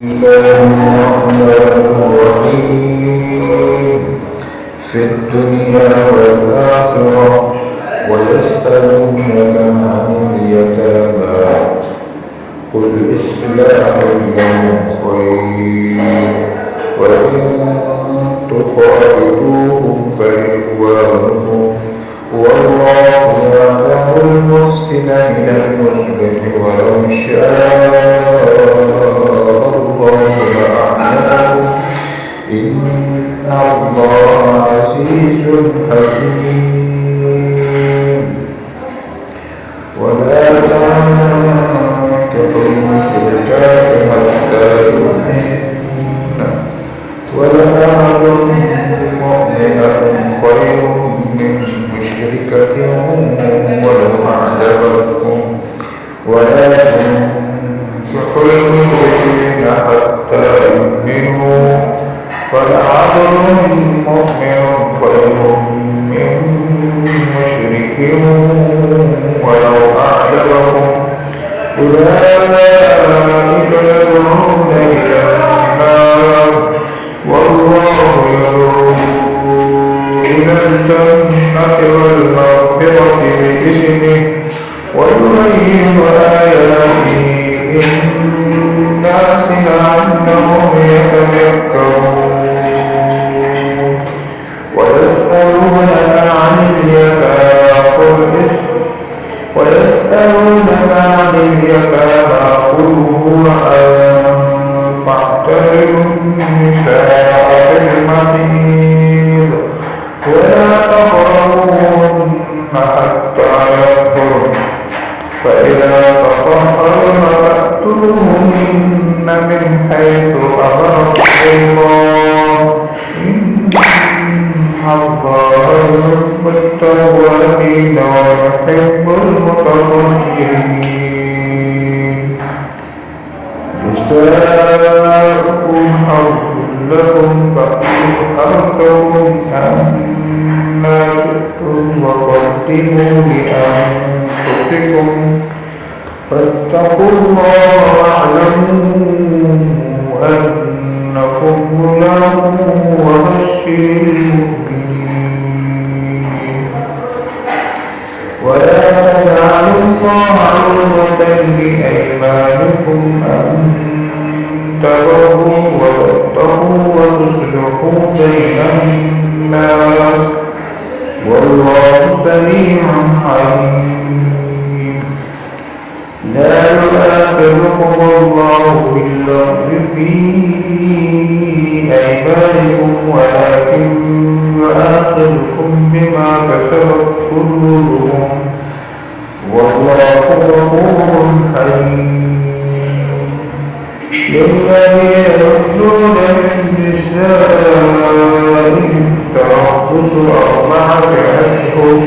الله الرحمن الرحيم في الدنيا والآخرة ويسألونك عن اليتامى قل إصلاح لهم خير وإن تخالطوهم فإخوانكم والله يعلم المفسد من المصلح ولو شاء الله لأعنتكم إن الله عزيز حكيم ولا تنكحوا المشركات حتى يؤمنن ولأمة مؤمنة خير من مشركة ولو أعجبتكم ولا تنكحوا المشركين حتى يؤمنوا ولعبد مؤمن خير من مشرك ولو أعجبكم أولئك يدعون إلى النار والله يدعو إلى الجنة والمغفرة بإذنه ويبين آياته للناس لعلهم يتذكرون ويسألونك عن اليتامى قل هو أذى فاعتزلوا النساء في المحيض ولا تقربوهن حتى يطهرن فإذا تطهرن فأتوهن من حيث أمركم الله إن الله يحب التوابين ويحب المتطهرين نساؤكم حرث لكم فأتوا حرثكم أنى شئتم وقدموا لأنفسكم فاتقوا الله واعلموا أنكم ملاقوه وبشر المؤمنين ولا تجعلوا الله عرضة لأيمانكم أن تبروا وتتقوا وتصلحوا بين الناس والله سميع عليم لا يؤاخذكم الله باللغو في أيمانكم ولكن يؤاخذكم بما كسبت قلوبكم والله غفور حليم للذين يؤلون من نسائهم تربص 4 أشهر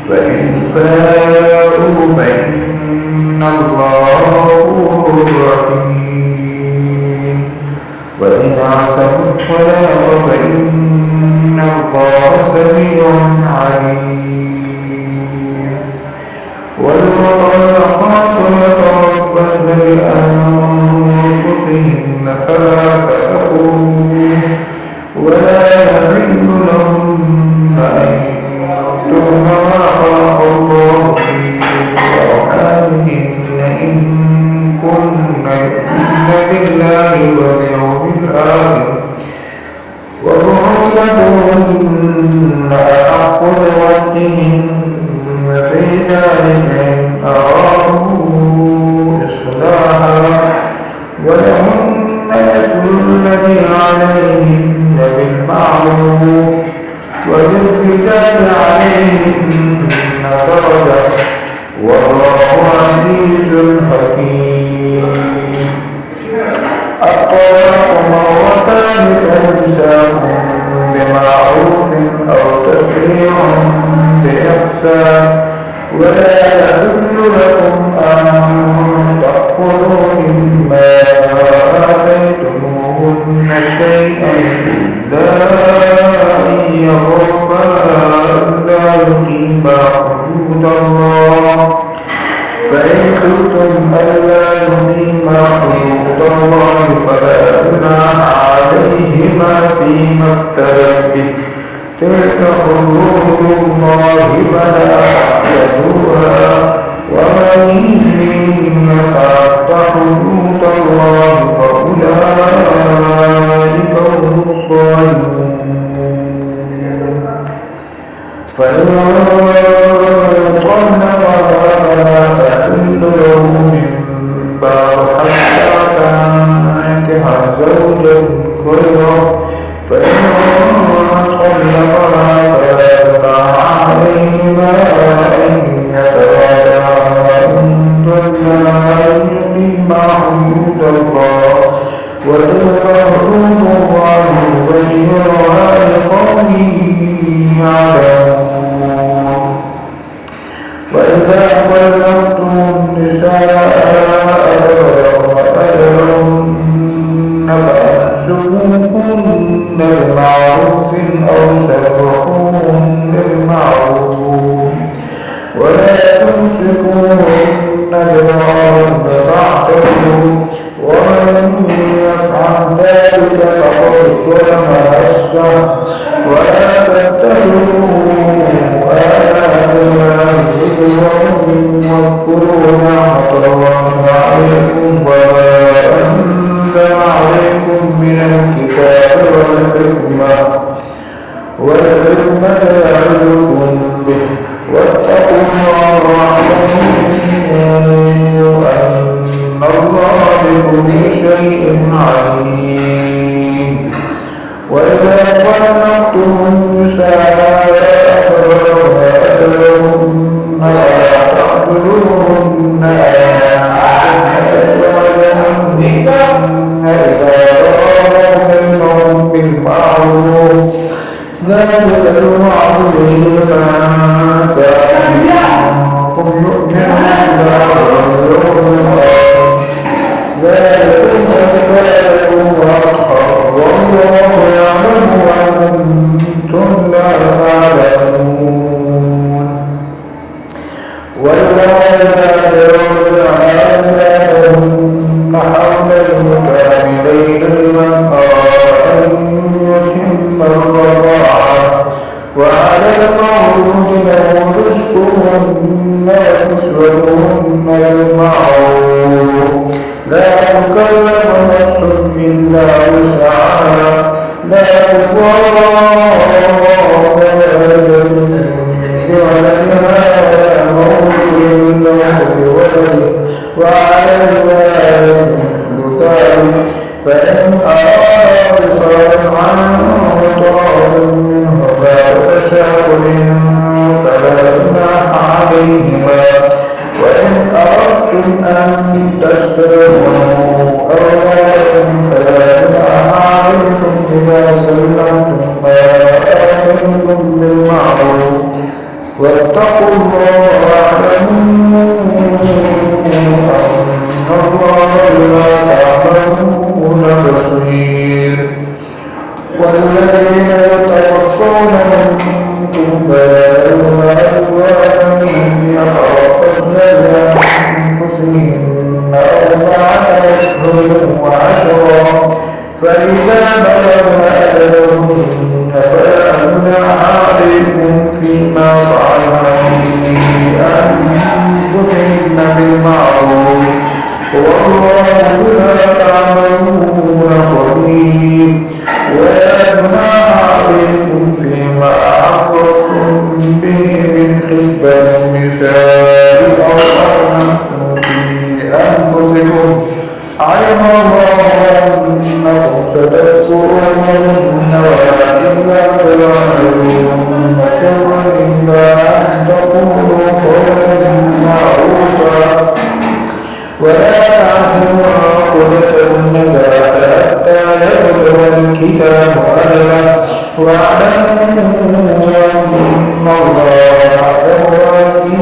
فإن فاءوا فإن الله غفور رحيم وإن عصوا الطلاق فإن الله سميع عليم والمطلقات يتربصن بأنفسهن 3 قروء ولا يحل لهن أن يكتمن ما خلق الله في أرحامهن إن كن يؤمن بالله واليوم الآخر وبعولتهن أحق بردهن في ذلك إن أرادوا إصلاحا ولهن مثل الذي عليهن بالمعروف وللرجال عليهن درجة والله عزيز حكيم الطلاق 2 فإمساك بمعروف أو تسريح بإحسان ولا يحل لكم أن تأخذوا مما آتيتموهن شيئا إلا أن يخافا ألا يقيما حدود الله فإن خفتم ألا يقيما حدود الله فلا حدود الله فلا تعتدوها ومن يتعد حدود الله فأولئك هم الظالمون فإن طلقها فلا تحل له من بعد حتى تنكح زوجا غيره فإن طلقها فلا جناح عليهما أن يتراجعا إن ظنا أن يقيما حدود الله وتلك حدود الله يبينها لقوم يعلمون وإذا طلقتم النساء فبلغن أجلهن فأمسكوهن بمعروف أو سرحوهن بمعروف ولا تمسكوهن بمعروف تعتدوا ومن يفعل ذلك فقد ظلم نفسه ولا تتخذوا آيات الله هزوا واذكروا نعمة الله عليكم وما أنزل عليكم من الكتاب والحكمة يعظكم به واتقوا الله واعلموا أن الله بكل شيء عليم وإذا طلقتم النساء فبلغن أجلهن فلا تعضلوهن أن يعتدن إذا تراضوا بينهم بالمعروف ذلك يوعظ به من كان منكم يؤمن بالله واليوم الآخر ذلكم أزكى لكم وأطهر والله يعلم وأنتم لا تعلمون والوالدات يرضعن أولادهن حولين كاملين لمن أراد أن يتم الرضاعة وعلى المولود له رزقهن وكسوتهن بالمعروف لا تكلف نفس إلا وسعها لا تضار والدة بولدها ولا مولود له بولده وعلى الوارث مثل ذلك فإن أراد فصلا عن طرف منهما وتشاور فلا جناح عليهما وإن أردتم أن تستغفروا أولادكم فلا جناح عليكم إذا سلمتم ما آتيتم بالمعروف واتقوا الله واعلموا أن الله بما تعملون بصير والذين يتوفون منكم ويذرون أزواجا يتربصن بأنفسهن أربعة أشهر وعشرا فإذا بلغن أجلهن فلا جناح عليكم فيما فعلن في أنفسهن بالمعروف والله بما تعملون خبير ولا جناح عليكم فيما عرضتم به من خطبة النساء أو أعلنتم في أنفسكم علم الله أنكم ستذكرونهن ولكن لا تعلمون سرا إلا أن تقولوا قولا معروفا ولا تعزموا عقدة النكاح حتى يبلغ الكتاب أجله واعلموا أن الله يعلم ما في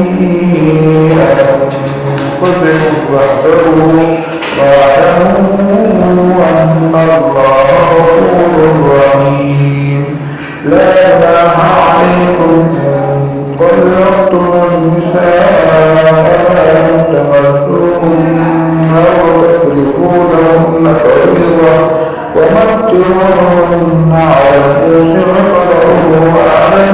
أنفسكم واحذروا واعلموا أن الله غفور رحيم لا جناح عليكم إن طلقتم النساء لم تمسوهن أو تفرقوا لهن فريضة ومتعوهن على الموسع قدره وعلى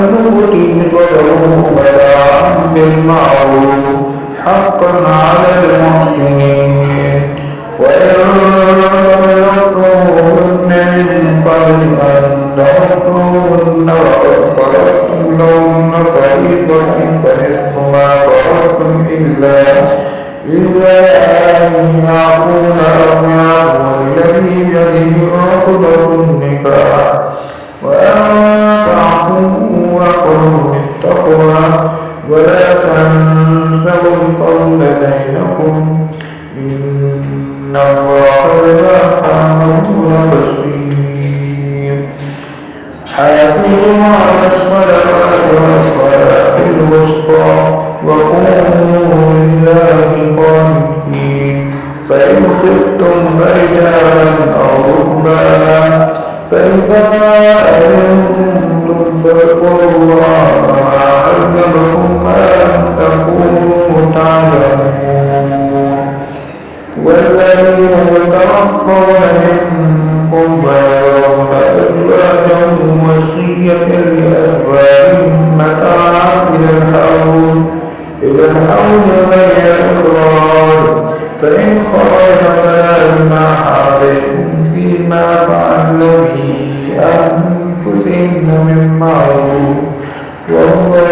وتقولوا متاعا بالمعروف حقا على المحسنين وإن طلقتموهن من قبل أن تمسوهن وقد فرضتم لهن فريضة فنصف ما فرضتم إلا أن يعفون أو يعفو الذي بيده عقدة النكاح وأن تعفوا وأقربوا بالتقوى ولا تنسوا الفضل بينكم إن الله بما تعملون بصير حافظوا على الصلوات والصلاة الوسطى وقوموا لله قانتين فإن خفتم فرجالا أو ركبانا فإذا أمنتم فاذكروا الله كما علمكم ما لم تكونوا تعلمون والذين يتوفون منكم ويذرون أزواجا وصية لأزواجهم متاعا إلى الحول غير إخراج فإن خرج فلا جناح عليكم فيما فعلن في أنفسهن من معروف والله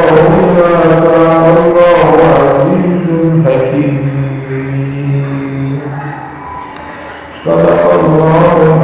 عزيز حكيم صدق الله